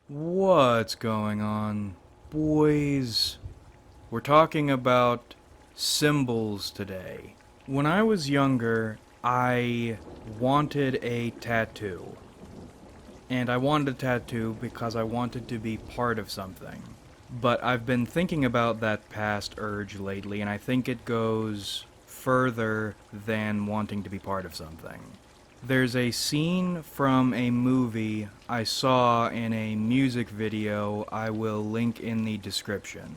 What's going on, boys? We're talking about symbols today. When I was younger, I wanted a tattoo. And I wanted a tattoo because I wanted to be part of something. But I've been thinking about that past urge lately, and I think it goes further than wanting to be part of something. There's a scene from a movie I saw in a music video I will link in the description.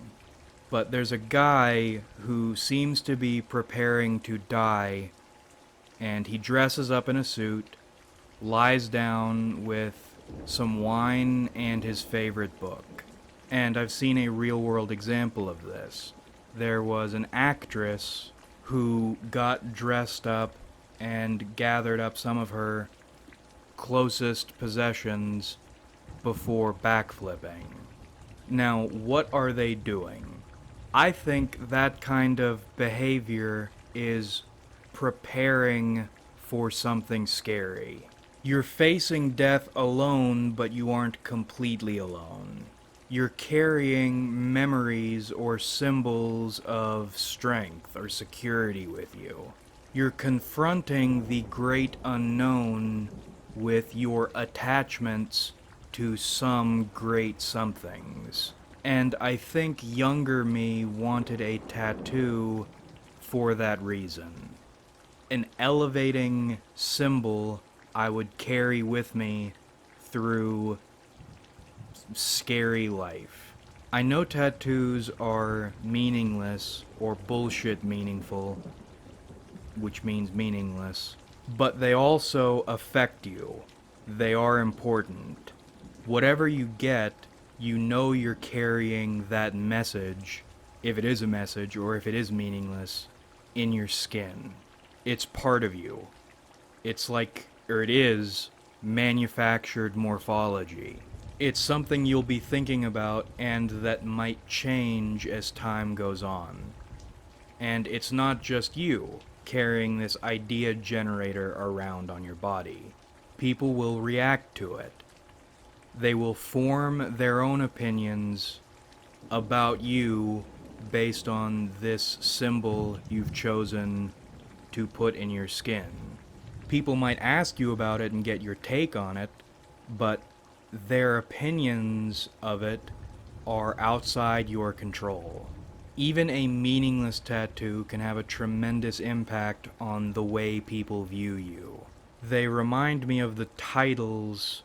But there's a guy who seems to be preparing to die, and he dresses up in a suit, lies down with some wine and his favorite book. And I've seen a real world example of this. There was an actress who got dressed up and gathered up some of her closest possessions before backflipping. Now, what are they doing? I think that kind of behavior is preparing for something scary. You're facing death alone, but you aren't completely alone. You're carrying memories or symbols of strength or security with you. You're confronting the great unknown with your attachments to some great somethings. And I think younger me wanted a tattoo for that reason. An elevating symbol I would carry with me through scary life. I know tattoos are meaningless or bullshit meaningful, which means meaningless, but they also affect you. They are important. Whatever you get, you know you're carrying that message, if it is a message or if it is meaningless, in your skin. It's part of you. It's like, or it is, manufactured morphology. It's something you'll be thinking about and that might change as time goes on. And it's not just you carrying this idea generator around on your body. People will react to it. They will form their own opinions about you based on this symbol you've chosen to put in your skin. People might ask you about it and get your take on it, but their opinions of it are outside your control. Even a meaningless tattoo can have a tremendous impact on the way people view you. They remind me of the titles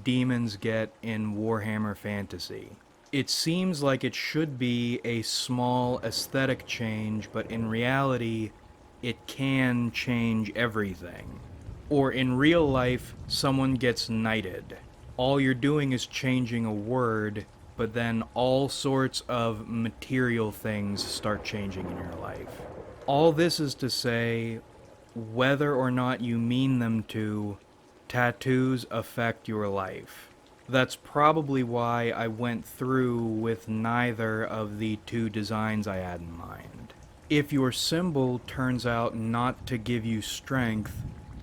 demons get in Warhammer Fantasy. It seems like it should be a small aesthetic change, but in reality, it can change everything. Or in real life, someone gets knighted. All you're doing is changing a word, but then all sorts of material things start changing in your life. All this is to say, whether or not you mean them to, tattoos affect your life. That's probably why I went through with neither of the two designs I had in mind. If your symbol turns out not to give you strength,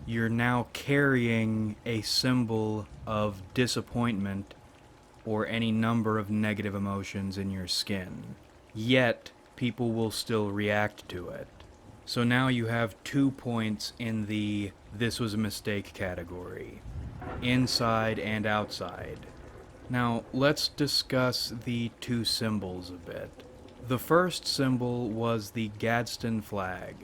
you're now carrying a symbol of disappointment or any number of negative emotions in your skin. Yet, people will still react to it. So now you have 2 points in the "this was a mistake" category. Inside and outside. Now, let's discuss the two symbols a bit. The first symbol was the Gadsden flag.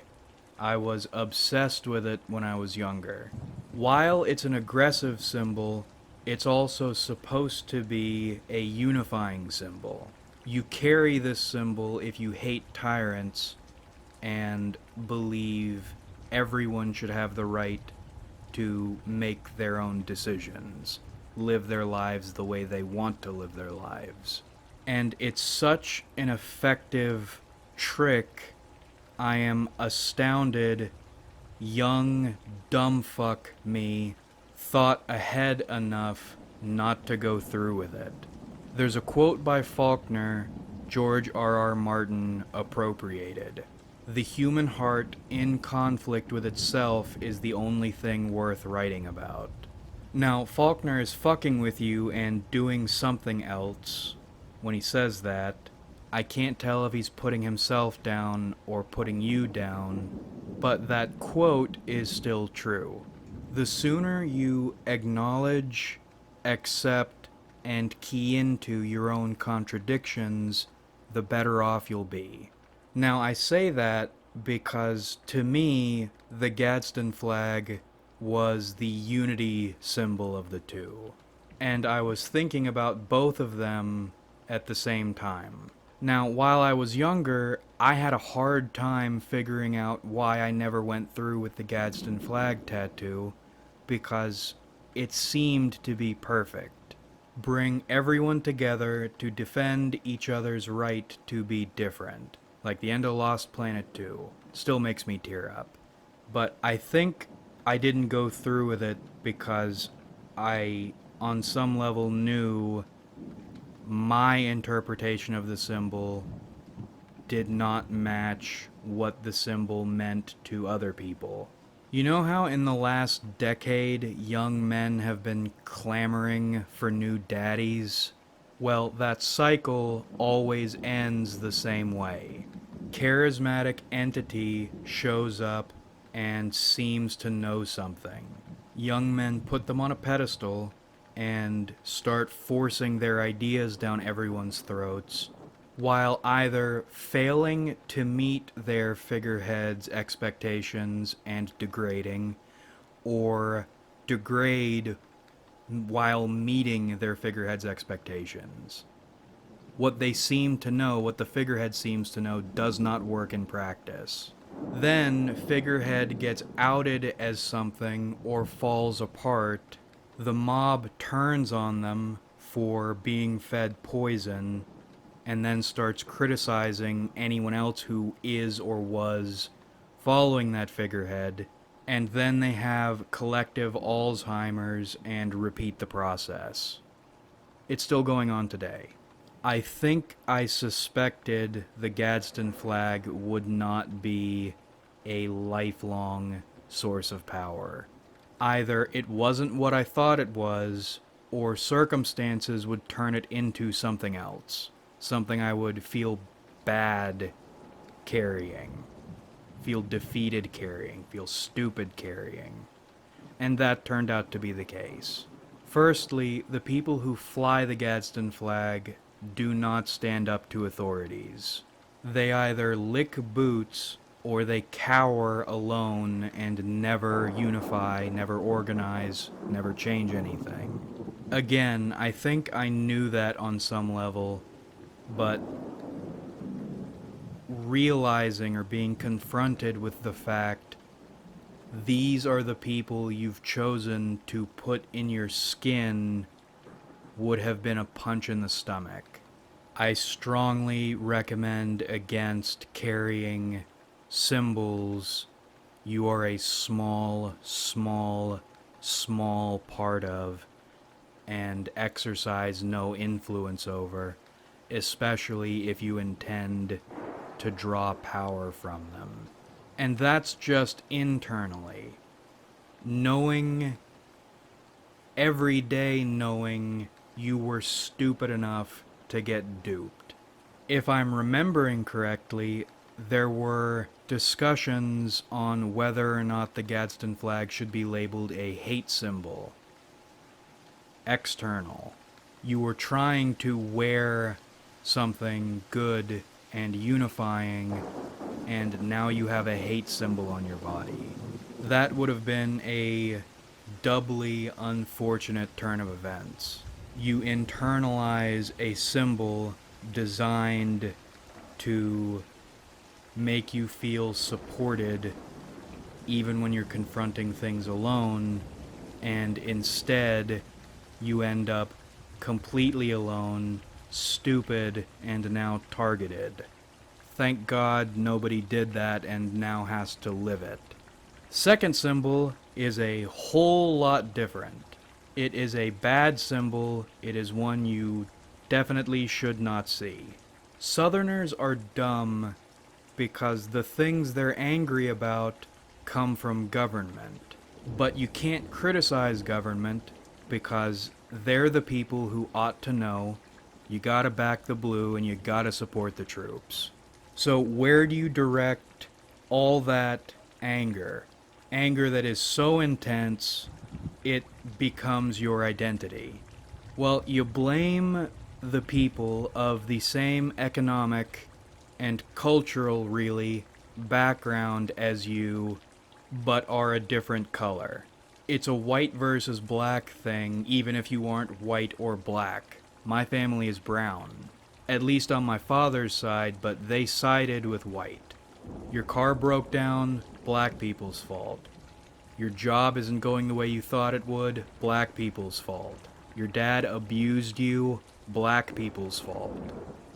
I was obsessed with it when I was younger. While it's an aggressive symbol, it's also supposed to be a unifying symbol. You carry this symbol if you hate tyrants and believe everyone should have the right to make their own decisions, live their lives the way they want to live their lives. And it's such an effective trick, I am astounded young dumbfuck me thought ahead enough not to go through with it. There's a quote by Faulkner George R.R. Martin appropriated. The human heart in conflict with itself is the only thing worth writing about. Now, Faulkner is fucking with you and doing something else when he says that. I can't tell if he's putting himself down or putting you down, but that quote is still true. The sooner you acknowledge, accept, and key into your own contradictions, the better off you'll be. Now, I say that because to me, the Gadsden flag was the unity symbol of the two. And I was thinking about both of them at the same time. Now, while I was younger, I had a hard time figuring out why I never went through with the Gadsden flag tattoo, because it seemed to be perfect. Bring everyone together to defend each other's right to be different. Like the end of Lost Planet 2. Still makes me tear up. But I think I didn't go through with it because I, on some level, knew my interpretation of the symbol did not match what the symbol meant to other people. You know how in the last decade young men have been clamoring for new daddies? Well, that cycle always ends the same way. Charismatic entity shows up and seems to know something. Young men put them on a pedestal and start forcing their ideas down everyone's throats, while either failing to meet their figurehead's expectations and degrading, or degrade while meeting their figurehead's expectations. What they seem to know, what the figurehead seems to know, does not work in practice. Then, figurehead gets outed as something or falls apart. The mob turns on them for being fed poison, and then starts criticizing anyone else who is or was following that figurehead, and then they have collective Alzheimer's and repeat the process. It's still going on today. I think I suspected the Gadsden flag would not be a lifelong source of power. Either it wasn't what I thought it was, or circumstances would turn it into something else. Something I would feel bad carrying, feel defeated carrying, feel stupid carrying. And that turned out to be the case. Firstly, the people who fly the Gadsden flag do not stand up to authorities. They either lick boots or they cower alone and never unify, never organize, never change anything. Again, I think I knew that on some level, but realizing or being confronted with the fact these are the people you've chosen to put in your skin would have been a punch in the stomach. I strongly recommend against carrying symbols you are a small part of and exercise no influence over, especially if you intend to draw power from them. And that's just internally. Every day knowing you were stupid enough to get duped. If I'm remembering correctly, there were discussions on whether or not the Gadsden flag should be labeled a hate symbol. External. You were trying to wear something good and unifying, and now you have a hate symbol on your body. That would have been a doubly unfortunate turn of events. You internalize a symbol designed to make you feel supported even when you're confronting things alone, and instead you end up completely alone, stupid, and now targeted. Thank God nobody did that and now has to live it. Second symbol is a whole lot different. It is a bad symbol. It is one you definitely should not see. Southerners are dumb because the things they're angry about come from government. But you can't criticize government because they're the people who ought to know you gotta back the blue and you gotta support the troops. So where do you direct all that anger? Anger that is so intense it becomes your identity. Well, you blame the people of the same economic and cultural, really, background as you, but are a different color. It's a white versus black thing, even if you aren't white or black. My family is brown. At least on my father's side, but they sided with white. Your car broke down, black people's fault. Your job isn't going the way you thought it would, black people's fault. Your dad abused you, black people's fault.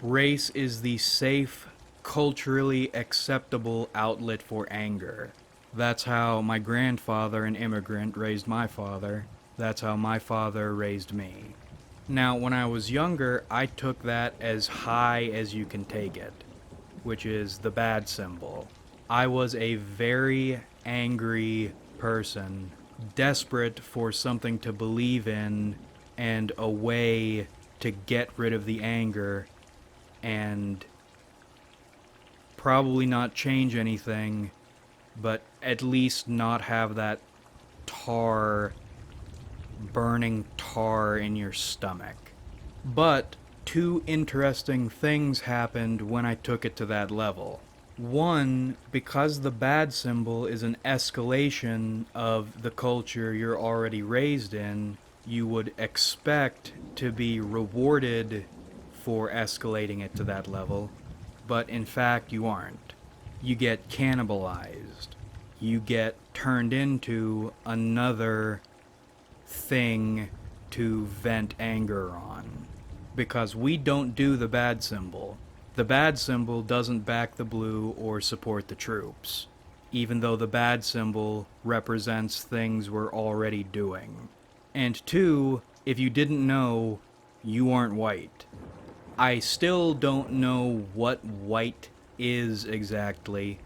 Race is the safe, culturally acceptable outlet for anger. That's how my grandfather, an immigrant, raised my father. That's how my father raised me. Now, when I was younger, I took that as high as you can take it, which is the bad symbol. I was a very angry person, desperate for something to believe in and a way to get rid of the anger and probably not change anything, but at least not have that burning tar in your stomach. But two interesting things happened when I took it to that level. One, because the bad symbol is an escalation of the culture you're already raised in, you would expect to be rewarded for escalating it to that level, but in fact you aren't. You get cannibalized. You get turned into another thing to vent anger on. Because we don't do the bad symbol. The bad symbol doesn't back the blue or support the troops, even though the bad symbol represents things we're already doing. And two, if you didn't know, you aren't white. I still don't know what white is exactly,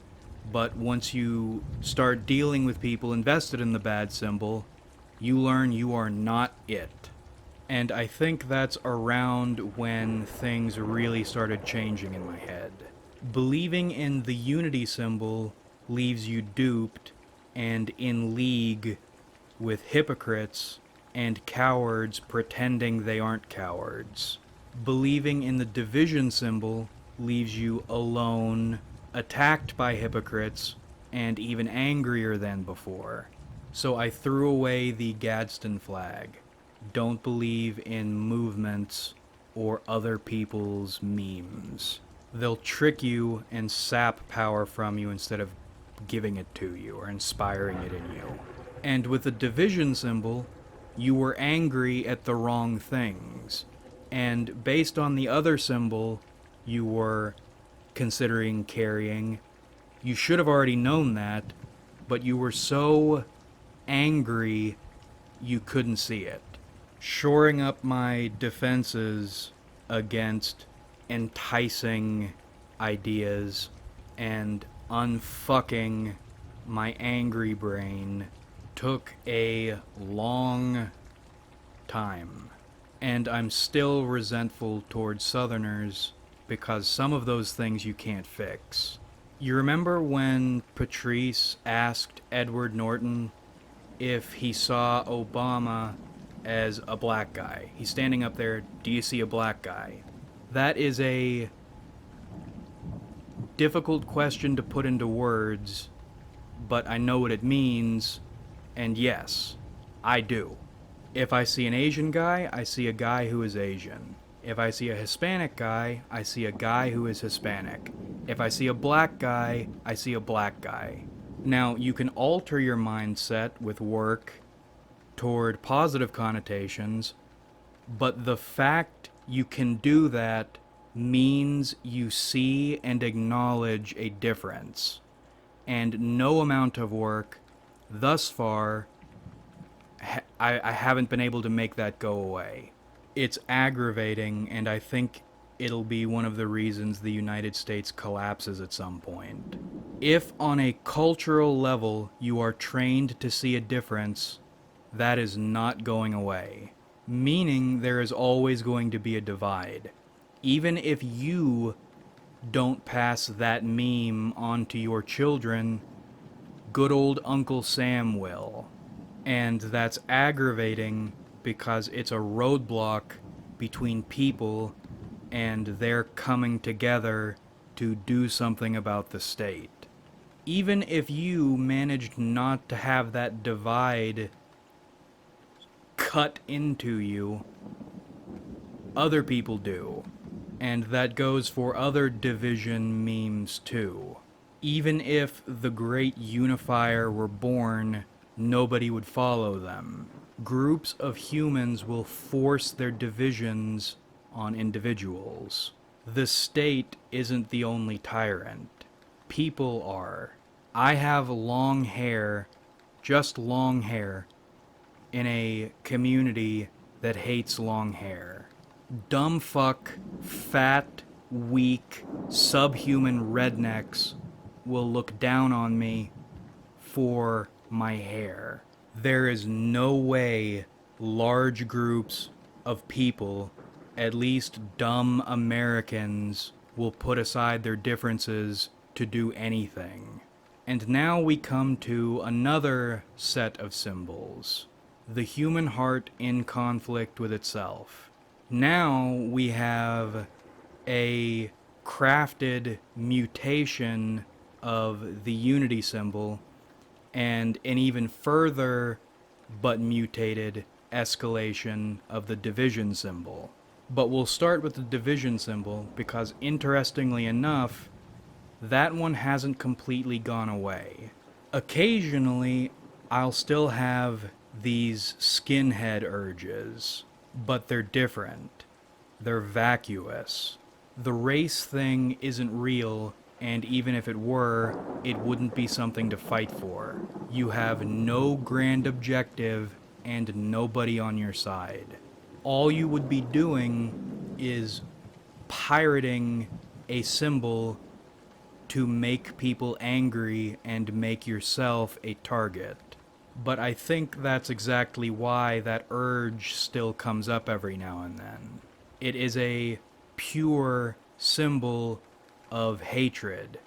but once you start dealing with people invested in the bad symbol, you learn you are not it. And I think that's around when things really started changing in my head. Believing in the unity symbol leaves you duped and in league with hypocrites and cowards pretending they aren't cowards. Believing in the division symbol leaves you alone, attacked by hypocrites, and even angrier than before. So I threw away the Gadsden flag. Don't believe in movements or other people's memes. They'll trick you and sap power from you instead of giving it to you or inspiring it in you. And with the division symbol, you were angry at the wrong things. And based on the other symbol you were considering carrying, you should have already known that, but you were so angry you couldn't see it. Shoring up my defenses against enticing ideas and unfucking my angry brain took a long time. And I'm still resentful towards Southerners because some of those things you can't fix. You remember when Patrice asked Edward Norton if he saw Obama as a black guy? He's standing up there, do you see a black guy? That is a difficult question to put into words, but I know what it means, and yes, I do. If I see an Asian guy, I see a guy who is Asian. If I see a Hispanic guy, I see a guy who is Hispanic. If I see a black guy, I see a black guy. Now, you can alter your mindset with work toward positive connotations, but the fact you can do that means you see and acknowledge a difference. And no amount of work thus far, I haven't been able to make that go away. It's aggravating, and I think it'll be one of the reasons the United States collapses at some point. If on a cultural level you are trained to see a difference, that is not going away. Meaning there is always going to be a divide. Even if you don't pass that meme on to your children, good old Uncle Sam will. And that's aggravating because it's a roadblock between people and their coming together to do something about the state. Even if you managed not to have that divide cut into you, other people do. And that goes for other division memes too. Even if the great unifier were born, nobody would follow them. Groups of humans will force their divisions on individuals. The state isn't the only tyrant. People are. I have long hair, just long hair, in a community that hates long hair. Dumb fuck, fat, weak, subhuman rednecks will look down on me for my hair. There is no way large groups of people, at least dumb Americans, will put aside their differences to do anything. And now we come to another set of symbols. The human heart in conflict with itself. Now we have a crafted mutation of the unity symbol and an even further but mutated escalation of the division symbol. But we'll start with the division symbol because, interestingly enough, that one hasn't completely gone away. Occasionally, I'll still have these skinhead urges, but they're different. They're vacuous. The race thing isn't real, and even if it were, it wouldn't be something to fight for. You have no grand objective and nobody on your side. All you would be doing is pirating a symbol to make people angry and make yourself a target. But I think that's exactly why that urge still comes up every now and then. It is a pure symbol of hatred,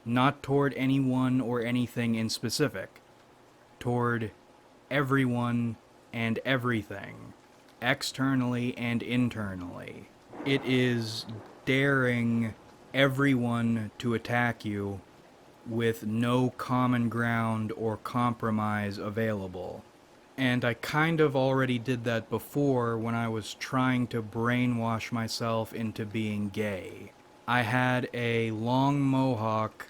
not toward anyone or anything in specific, toward everyone and everything, externally and internally. It is daring everyone to attack you with no common ground or compromise available. And I kind of already did that before when I was trying to brainwash myself into being gay. I had a long mohawk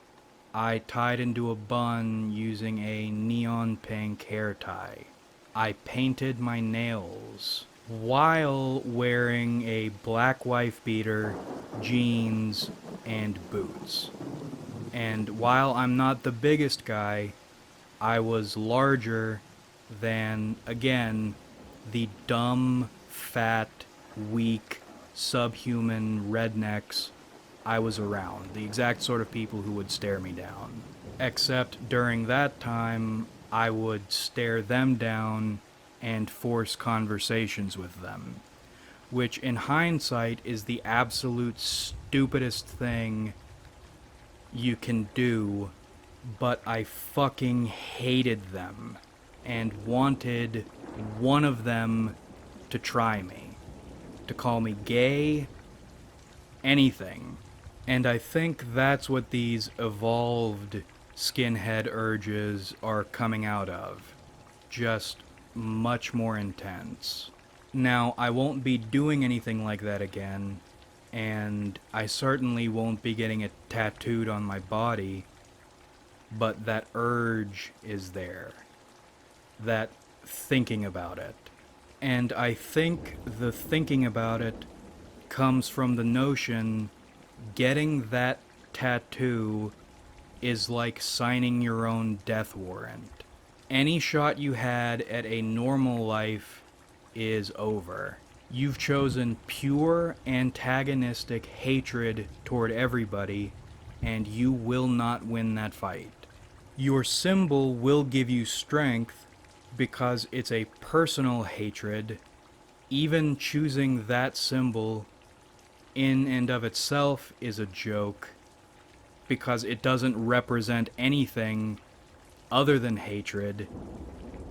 I tied into a bun using a neon pink hair tie. I painted my nails while wearing a black wife beater, jeans, and boots. And while I'm not the biggest guy, I was larger than, again, the dumb, fat, weak, subhuman rednecks I was around. The exact sort of people who would stare me down. Except during that time, I would stare them down and force conversations with them. Which, in hindsight, is the absolute stupidest thing you can do, but I fucking hated them and wanted one of them to try me, to call me gay, anything. And I think that's what these evolved skinhead urges are coming out of, just much more intense. Now, I won't be doing anything like that again, and I certainly won't be getting it tattooed on my body, but that urge is there. That thinking about it. And I think the thinking about it comes from the notion getting that tattoo is like signing your own death warrant. Any shot you had at a normal life is over. You've chosen pure antagonistic hatred toward everybody, and you will not win that fight. Your symbol will give you strength, because it's a personal hatred. Even choosing that symbol in and of itself is a joke, because it doesn't represent anything other than hatred,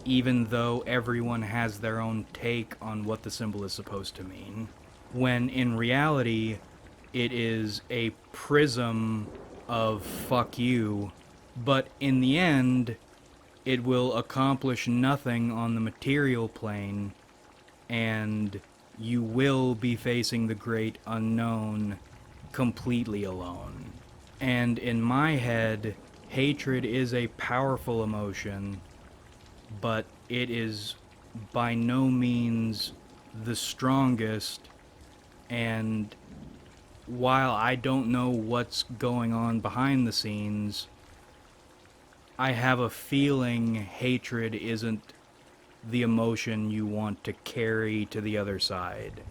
even though everyone has their own take on what the symbol is supposed to mean. When in reality, it is a prism of fuck you, but in the end, it will accomplish nothing on the material plane, and you will be facing the great unknown completely alone. And in my head, hatred is a powerful emotion, but it is by no means the strongest, and while I don't know what's going on behind the scenes, I have a feeling hatred isn't the emotion you want to carry to the other side.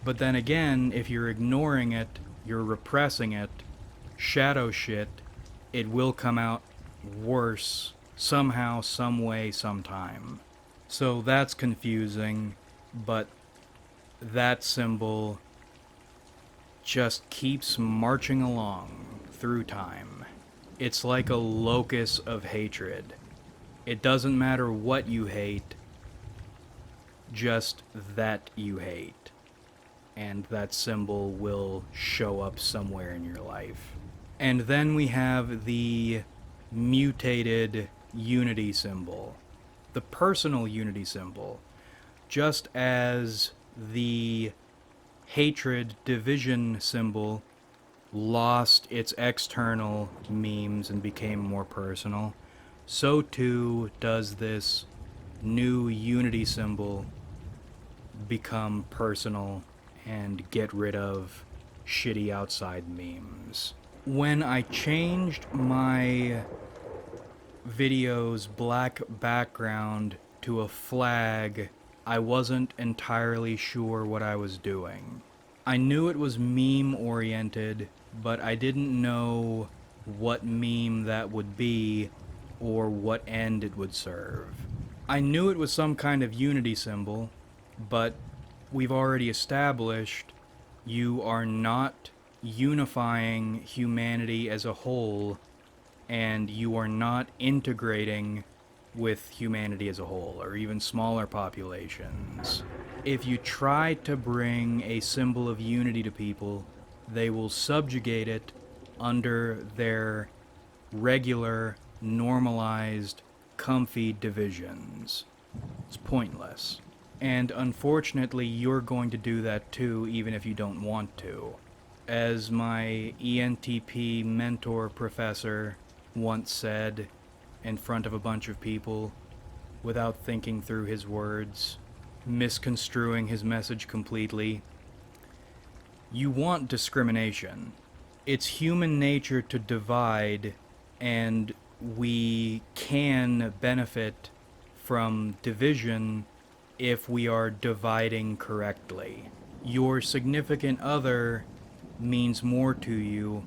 But then again, if you're ignoring it, you're repressing it, shadow shit, it will come out worse somehow, some way, sometime. So that's confusing, but that symbol just keeps marching along through time. It's like a locus of hatred. It doesn't matter what you hate, just that you hate. And that symbol will show up somewhere in your life. And then we have the mutated unity symbol, the personal unity symbol. Just as the hatred division symbol lost its external memes and became more personal, so too does this new unity symbol become personal and get rid of shitty outside memes. When I changed my video's black background to a flag, I wasn't entirely sure what I was doing. I knew it was meme-oriented, but I didn't know what meme that would be or what end it would serve. I knew it was some kind of unity symbol, but we've already established you are not unifying humanity as a whole, and you are not integrating with humanity as a whole, or even smaller populations. If you try to bring a symbol of unity to people, they will subjugate it under their regular, normalized, comfy divisions. It's pointless. And unfortunately, you're going to do that too, even if you don't want to. As my ENTP mentor professor once said in front of a bunch of people, without thinking through his words, misconstruing his message completely, you want discrimination. It's human nature to divide, and we can benefit from division if we are dividing correctly. Your significant other means more to you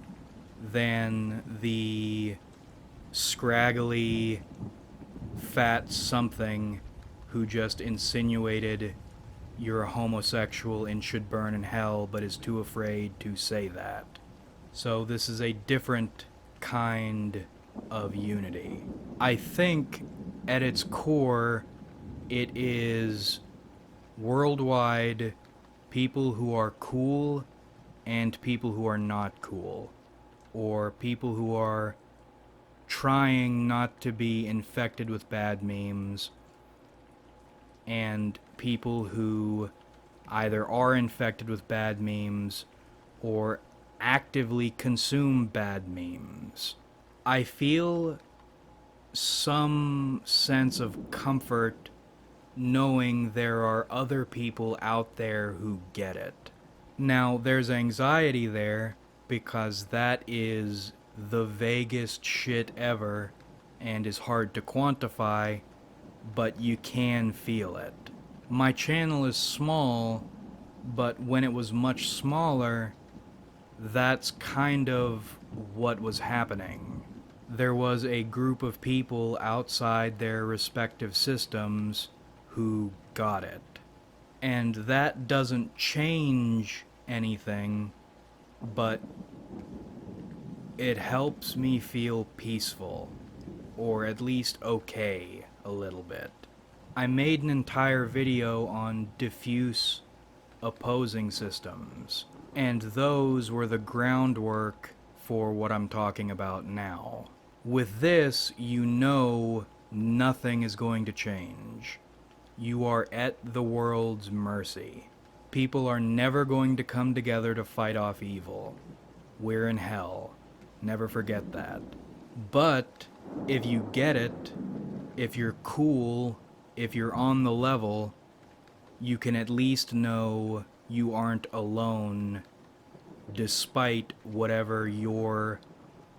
than the scraggly, fat something who just insinuated you're a homosexual and should burn in hell but is too afraid to say that. So this is a different kind of unity. I think at its core, it is worldwide people who are cool and people who are not cool, or people who are trying not to be infected with bad memes, and people who either are infected with bad memes or actively consume bad memes. I feel some sense of comfort knowing there are other people out there who get it. Now, there's anxiety there because that is the vaguest shit ever and is hard to quantify, but you can feel it. My channel is small, but when it was much smaller, that's kind of what was happening. there was a group of people outside their respective systems who got it. And that doesn't change anything, but it helps me feel peaceful, or at least okay a little bit. I made an entire video on diffuse opposing systems, and those were the groundwork for what I'm talking about now. With this, you know nothing is going to change. You are at the world's mercy. People are never going to come together to fight off evil. We're in hell. Never forget that. But if you get it, if you're cool, if you're on the level, you can at least know you aren't alone despite whatever your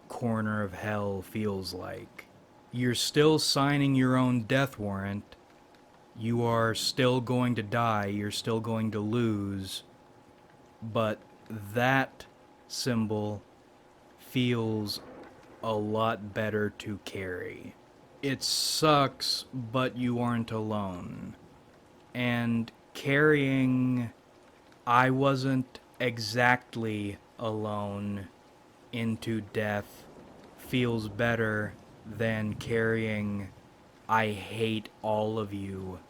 corner of hell feels like. You're still signing your own death warrant. You are still going to die. You're still going to lose. But that symbol feels a lot better to carry. It sucks, but you aren't alone. And carrying, I wasn't exactly alone into death, feels better than carrying I hate all of you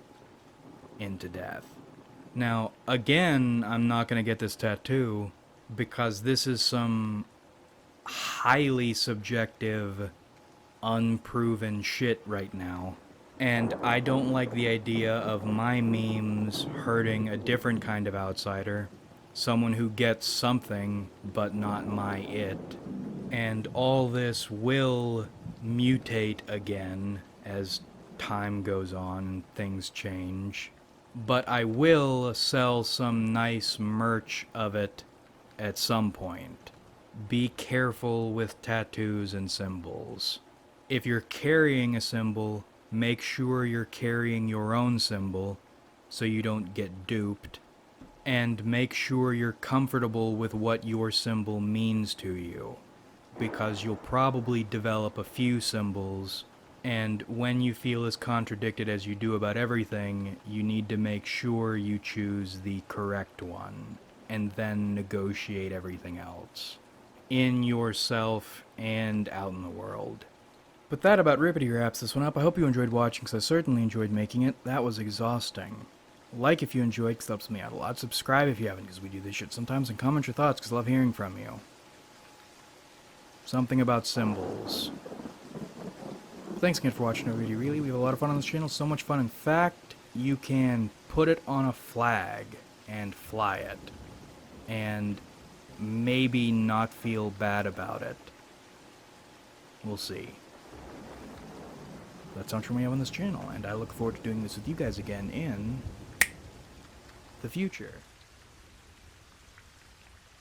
into death. Now, again, I'm not going to get this tattoo because this is some highly subjective, unproven shit right now. And I don't like the idea of my memes hurting a different kind of outsider. Someone who gets something, but not my it. And all this will mutate again as time goes on and things change. But I will sell some nice merch of it at some point. Be careful with tattoos and symbols. If you're carrying a symbol, make sure you're carrying your own symbol so you don't get duped. And make sure you're comfortable with what your symbol means to you, because you'll probably develop a few symbols, and when you feel as contradicted as you do about everything, you need to make sure you choose the correct one, and then negotiate everything else, in yourself and out in the world. But that about rippity wraps this one up. I hope you enjoyed watching, because I certainly enjoyed making it. That was exhausting. Like if you enjoyed, because that helps me out a lot. Subscribe if you haven't, because we do this shit sometimes. And comment your thoughts, because I love hearing from you. Something about symbols. Thanks again for watching our video, really. We have a lot of fun on this channel. So much fun. In fact, you can put it on a flag and fly it. And maybe not feel bad about it. We'll see. That's how much fun we have on this channel. And I look forward to doing this with you guys again in the future.